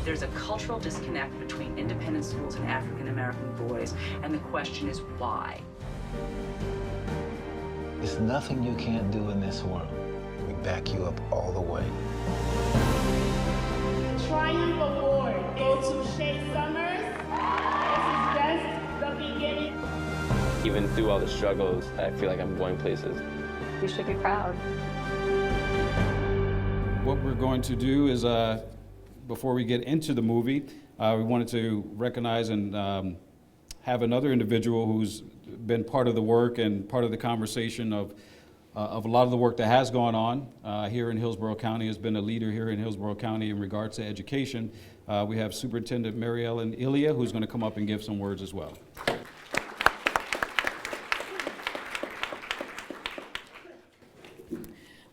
There's a cultural disconnect between independent schools and African American boys, and the question is why? There's nothing you can't do in this world. We back you up all the way. Triumph Award goes to Shay Summers. This is just the beginning. Even through all the struggles, I feel like I'm going places. You should be proud. What we're going to do is, before we get into the movie, we wanted to recognize and have another individual who's been part of the work and part of the conversation of a lot of the work that has gone on here in Hillsborough County, has been a leader here in Hillsborough County in regards to education. We have Superintendent Mary Ellen Ilya, who's going to come up and give some words as well.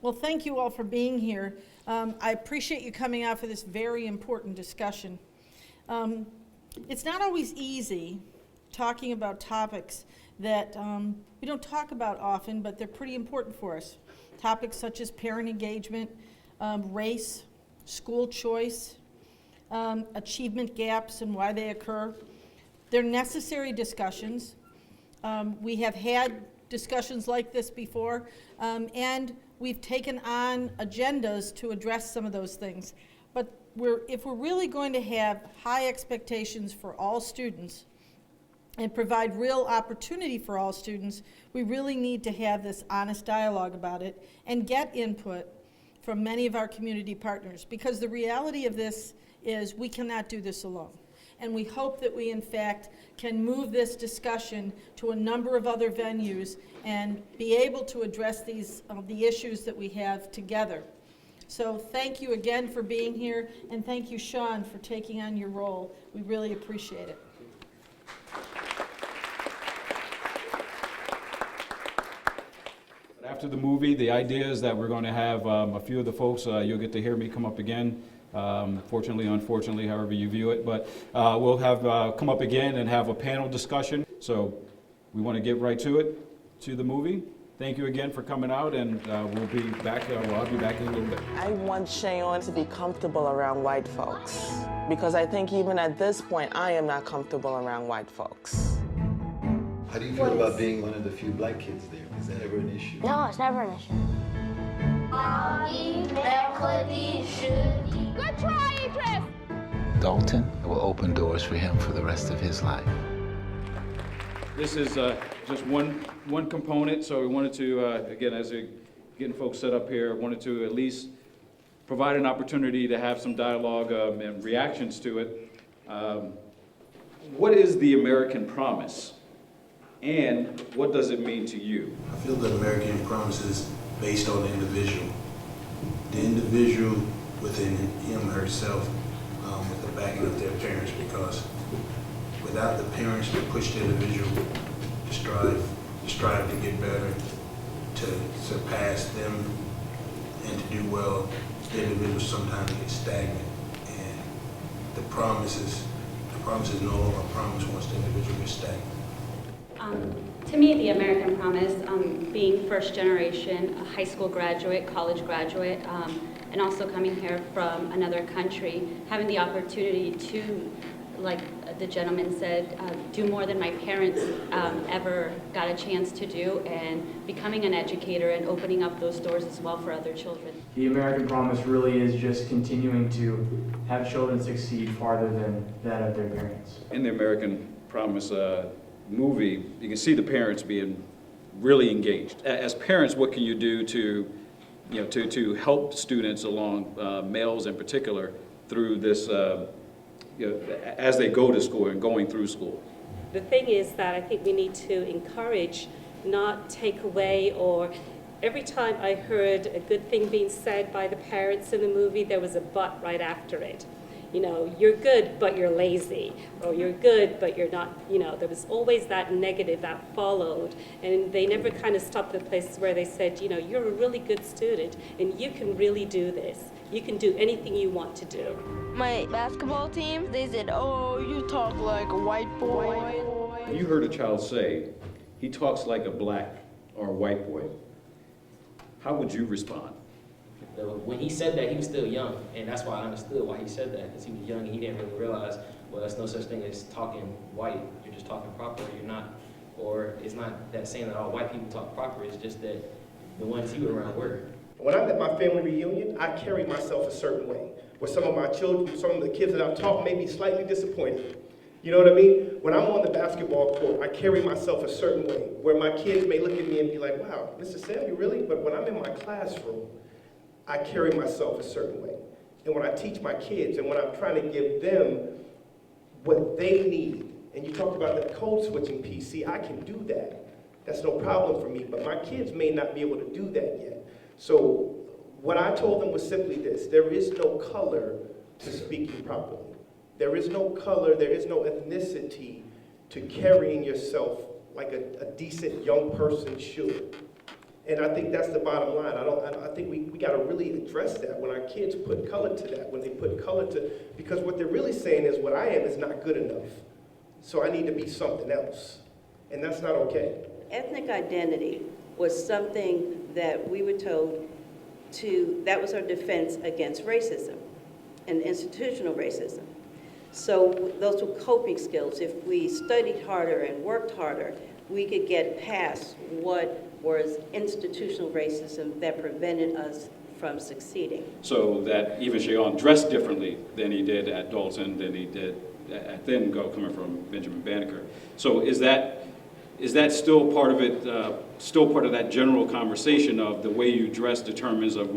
Well, thank you all for being here. I appreciate you coming out for this very important discussion. It's not always easy talking about topics that we don't talk about often, but they're pretty important for us. Topics such as parent engagement, race, school choice, achievement gaps and why they occur. They're necessary discussions. We have had discussions like this before, and we've taken on agendas to address some of those things. But if we're really going to have high expectations for all students and provide real opportunity for all students, we really need to have this honest dialogue about it and get input from many of our community partners, because the reality of this is we cannot do this alone. And we hope that we, in fact, can move this discussion to a number of other venues and be able to address these the issues that we have together. So thank you again for being here, and thank you, Sean, for taking on your role. We really appreciate it. After the movie, the idea is that we're going to have a few of the folks, you'll get to hear me come up again. Fortunately, unfortunately, however you view it, but we'll have come up again and have a panel discussion. So we want to get right to it, to the movie. Thank you again for coming out, and we'll be back. I'll be back in a little bit. I want Shayon to be comfortable around white folks, because I think even at this point, I am not comfortable around white folks. How do you feel about being one of the few black kids there? Is that ever an issue? No, it's never an issue. Good try, Idris. Dalton will open doors for him for the rest of his life. This is just one component, so we wanted to, again, as we're getting folks set up here, wanted to at least provide an opportunity to have some dialogue and reactions to it. What is the American promise, and what does it mean to you? I feel the American promise is based on the individual. The individual within him or herself, with the backing of their parents, because without the parents to push the individual to strive to get better, to surpass them, and to do well, the individual sometimes gets stagnant. And the promise is no longer a promise once the individual gets stagnant. To me, the American promise, being first generation, a high school graduate, college graduate, and also coming here from another country, having the opportunity to, like the gentleman said, do more than my parents ever got a chance to do, and becoming an educator and opening up those doors as well for other children. The American promise really is just continuing to have children succeed farther than that of their parents. In the American Promise movie, you can see the parents being really engaged. As parents, what can you do to help students along, males in particular, through this, as they go to school and going through school? The thing is that I think we need to encourage, not take away, or every time I heard a good thing being said by the parents in the movie, there was a but right after it. You know, you're good, but you're lazy, or you're good, but you're not, there was always that negative that followed, and they never kind of stopped the places where they said, you're a really good student, and you can really do this. You can do anything you want to do. My basketball team, they said, oh, you talk like a white boy. You heard a child say, he talks like a black or a white boy. How would you respond? when he said that, he was still young, and that's why I understood why he said that, because he was young and he didn't really realize, well, there's no such thing as talking white. You're just talking proper. You're not, or it's not that saying that all white people talk proper. It's just that the ones he was around were. When I'm at my family reunion, I carry myself a certain way. Where some of my children, some of the kids that I've taught may be slightly disappointed. You know what I mean? When I'm on the basketball court, I carry myself a certain way. Where my kids may look at me and be like, wow, Mr. Sam, you really? But when I'm in my classroom, I carry myself a certain way. And when I teach my kids and when I'm trying to give them what they need, and you talked about the code switching piece, see, I can do that. That's no problem for me, but my kids may not be able to do that yet. So what I told them was simply this: there is no color to speaking properly. There is no color, there is no ethnicity to carrying yourself like a decent young person should. And I think that's the bottom line. I think we got to really address that when our kids put color to that, when they put color to, because what they're really saying is what I am is not good enough. So I need to be something else. And that's not okay. Ethnic identity was something that we were told that was our defense against racism and institutional racism. So those were coping skills. If we studied harder and worked harder, we could get past what was institutional racism that prevented us from succeeding. So that even Shayon dressed differently than he did at Dalton, than he did at Then Go, coming from Benjamin Banneker. So is that still part of it, still part of that general conversation of the way you dress determines of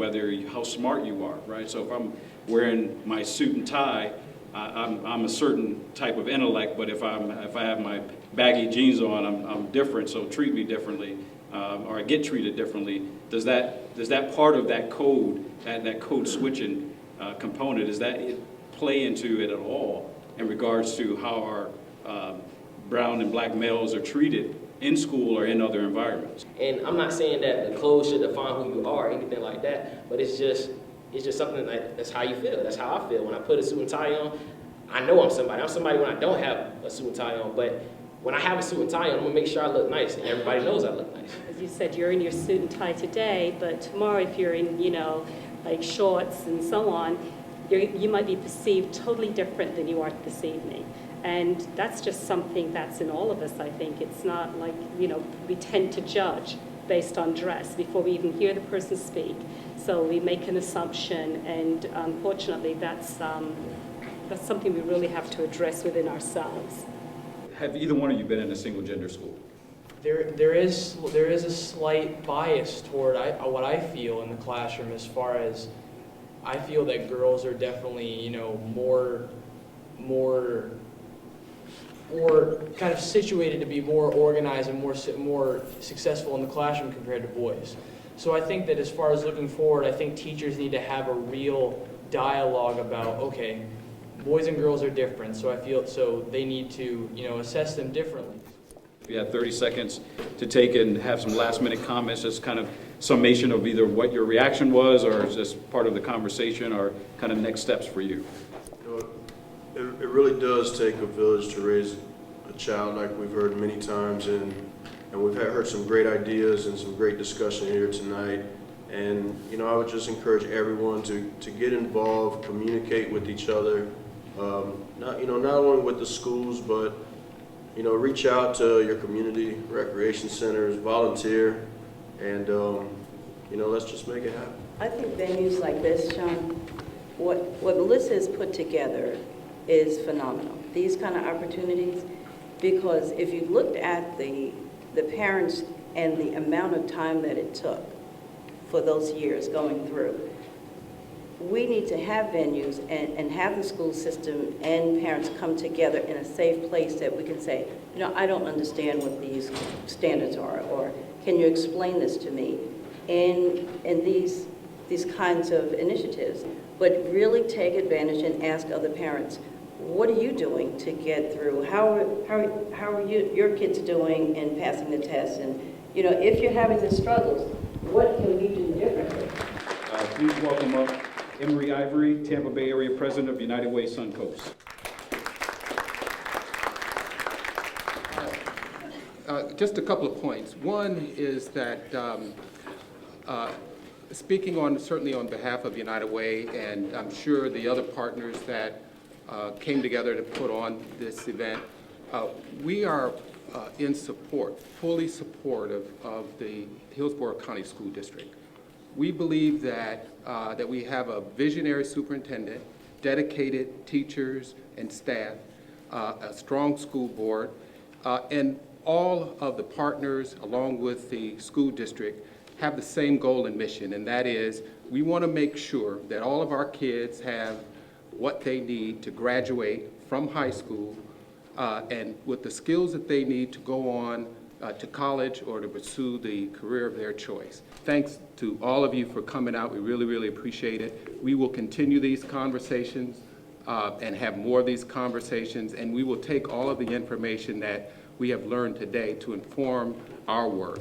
how smart you are, right? So if I'm wearing my suit and tie, I'm a certain type of intellect, but if I have my baggy jeans on, I'm different, so treat me differently, or I get treated differently. Does that part of that code, that code switching component, does that play into it at all in regards to how our brown and black males are treated in school or in other environments? And I'm not saying that the clothes should define who you are or anything like that, but it's just something that's how you feel. That's how I feel. When I put a suit and tie on, I know I'm somebody. I'm somebody when I don't have a suit and tie on, but when I have a suit and tie on, I'm gonna make sure I look nice, and everybody knows I look nice. As you said, you're in your suit and tie today, but tomorrow if you're in, like shorts and so on, you might be perceived totally different than you are this evening. And that's just something that's in all of us, I think. It's not like, we tend to judge based on dress before we even hear the person speak. So we make an assumption, and unfortunately that's something we really have to address within ourselves. Have either one of you been in a single gender school? There is a slight bias toward what I feel in the classroom, as far as I feel that girls are definitely more kind of situated to be more organized and more successful in the classroom compared to boys. So I think that as far as looking forward, I think teachers need to have a real dialogue about, okay, boys and girls are different, so they need to assess them differently. If you had 30 seconds to take and have some last-minute comments, just kind of summation of either what your reaction was, or just part of the conversation, or kind of next steps for you. It really does take a village to raise a child, like we've heard many times, and we've heard some great ideas and some great discussion here tonight. And I would just encourage everyone to get involved, communicate with each other, not only with the schools, but reach out to your community recreation centers, volunteer, and let's just make it happen. I think venues like this, Sean, what Melissa has put together is phenomenal. These kind of opportunities, because if you looked at the parents and the amount of time that it took for those years going through, we need to have venues and have the school system and parents come together in a safe place that we can say, I don't understand what these standards are, or can you explain this to me? In these kinds of initiatives, but really take advantage and ask other parents, what are you doing to get through? How are your kids doing in passing the test? And if you're having the struggles, what can we do differently? Please welcome up Emery Ivory, Tampa Bay Area President of United Way Suncoast. Just a couple of points. One is that speaking certainly on behalf of United Way, and I'm sure the other partners that came together to put on this event, we are in support, fully supportive of the Hillsborough County School District. We believe that we have a visionary superintendent, dedicated teachers and staff, a strong school board, and all of the partners, along with the school district, have the same goal and mission, and that is we want to make sure that all of our kids have what they need to graduate from high school and with the skills that they need to go on to college or to pursue the career of their choice. Thanks to all of you for coming out. We really, really appreciate it. We will continue these conversations and have more of these conversations, and we will take all of the information that we have learned today to inform our work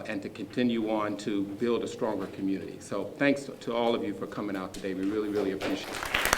and to continue on to build a stronger community. So thanks to all of you for coming out today. We really, really appreciate it.